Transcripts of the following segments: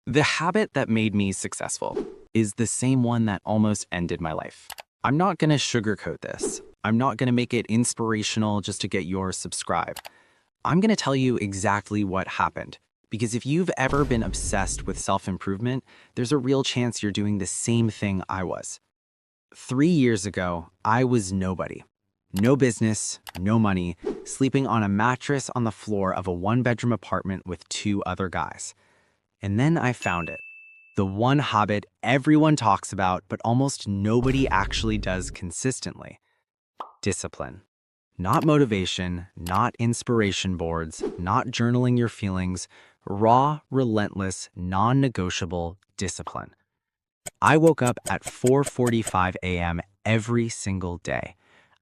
The habit that made me successful is the same one that almost ended my life. I'm not going to sugarcoat this. I'm not going to make it inspirational just to get your subscribe. I'm going to tell you exactly what happened. Because if you've ever been obsessed with self-improvement, there's a real chance you're doing the same thing I was. 3 years ago, I was nobody. No business, no money, sleeping on a mattress on the floor of a one-bedroom apartment with two other guys. And then I found it. The one habit everyone talks about, but almost nobody actually does consistently. Discipline. Not motivation, not inspiration boards, not journaling your feelings, raw, relentless, non-negotiable discipline. I woke up at 4:45 a.m. every single day.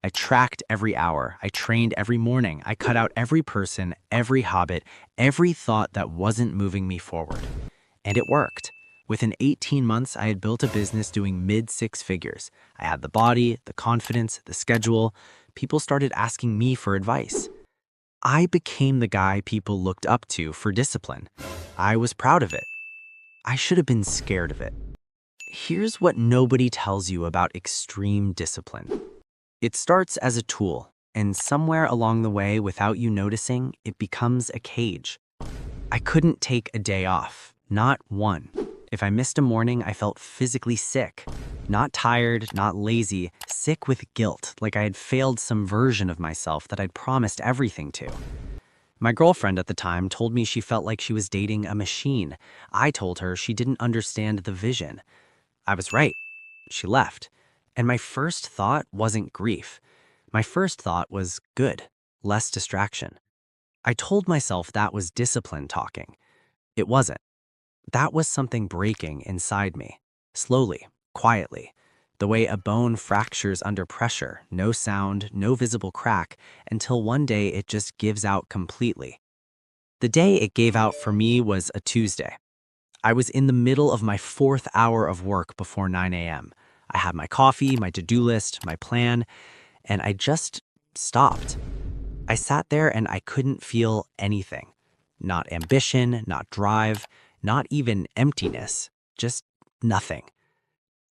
I tracked every hour. I trained every morning. I cut out every person, every habit, every thought that wasn't moving me forward. And it worked. Within 18 months, I had built a business doing mid-six figures. I had the body, the confidence, the schedule. People started asking me for advice. I became the guy people looked up to for discipline. I was proud of it. I should have been scared of it. Here's what nobody tells you about extreme discipline. It starts as a tool, and somewhere along the way, without you noticing, it becomes a cage. I couldn't take a day off, not one. If I missed a morning, I felt physically sick. Not tired, not lazy, sick with guilt, like I had failed some version of myself that I'd promised everything to. My girlfriend at the time told me she felt like she was dating a machine. I told her she didn't understand the vision. I was right. She left. And my first thought wasn't grief. My first thought was good, less distraction. I told myself that was discipline talking. It wasn't. That was something breaking inside me, slowly, quietly, the way a bone fractures under pressure, no sound, no visible crack, until one day it just gives out completely. The day it gave out for me was a Tuesday. I was in the middle of my fourth hour of work before 9 a.m. I had my coffee, my to-do list, my plan, and I just stopped. I sat there and I couldn't feel anything. Not ambition, not drive, not even emptiness, just nothing.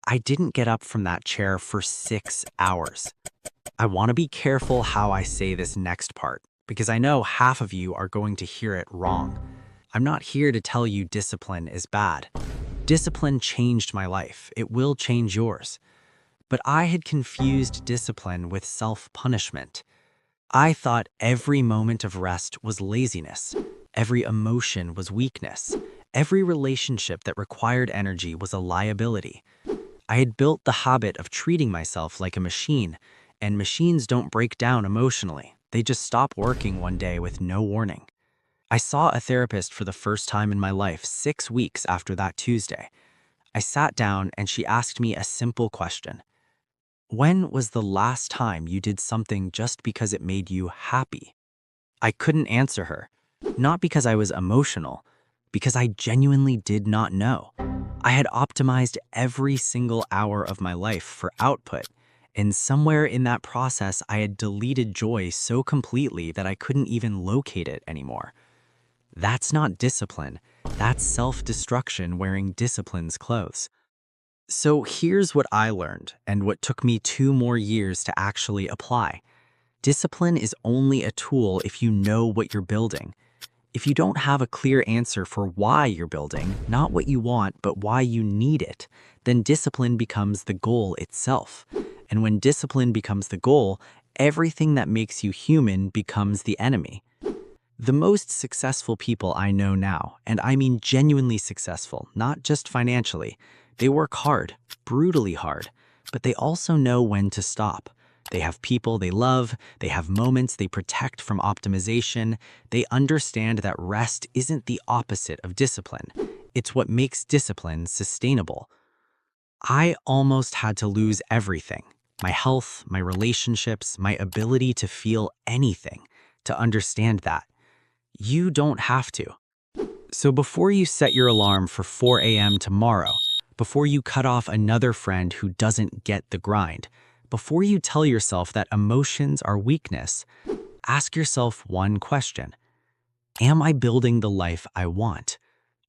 I didn't get up from that chair for 6 hours. I want to be careful how I say this next part, because I know half of you are going to hear it wrong. I'm not here to tell you discipline is bad. Discipline changed my life. It will change yours. But I had confused discipline with self-punishment. I thought every moment of rest was laziness. Every emotion was weakness. Every relationship that required energy was a liability. I had built the habit of treating myself like a machine, and machines don't break down emotionally. They just stop working one day with no warning. I saw a therapist for the first time in my life 6 weeks after that Tuesday. I sat down and she asked me a simple question. When was the last time you did something just because it made you happy? I couldn't answer her, not because I was emotional, because I genuinely did not know. I had optimized every single hour of my life for output, and somewhere in that process I had deleted joy so completely that I couldn't even locate it anymore. That's not discipline. That's self-destruction wearing discipline's clothes. So here's what I learned, and what took me 2 more years to actually apply. Discipline is only a tool if you know what you're building. If you don't have a clear answer for why you're building, not what you want, but why you need it, then discipline becomes the goal itself. And when discipline becomes the goal, everything that makes you human becomes the enemy. The most successful people I know now, and I mean genuinely successful, not just financially, they work hard, brutally hard, but they also know when to stop. They have people they love, they have moments they protect from optimization, they understand that rest isn't the opposite of discipline. It's what makes discipline sustainable. I almost had to lose everything, my health, my relationships, my ability to feel anything, to understand that. You don't have to. So before you set your alarm for 4 a.m. tomorrow, before you cut off another friend who doesn't get the grind, before you tell yourself that emotions are weakness, ask yourself one question. Am I building the life I want?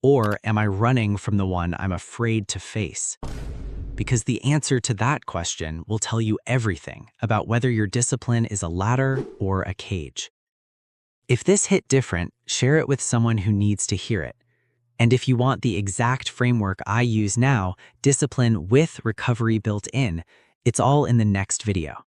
Or am I running from the one I'm afraid to face? Because the answer to that question will tell you everything about whether your discipline is a ladder or a cage. If this hit different, share it with someone who needs to hear it. And if you want the exact framework I use now, discipline with recovery built in, it's all in the next video.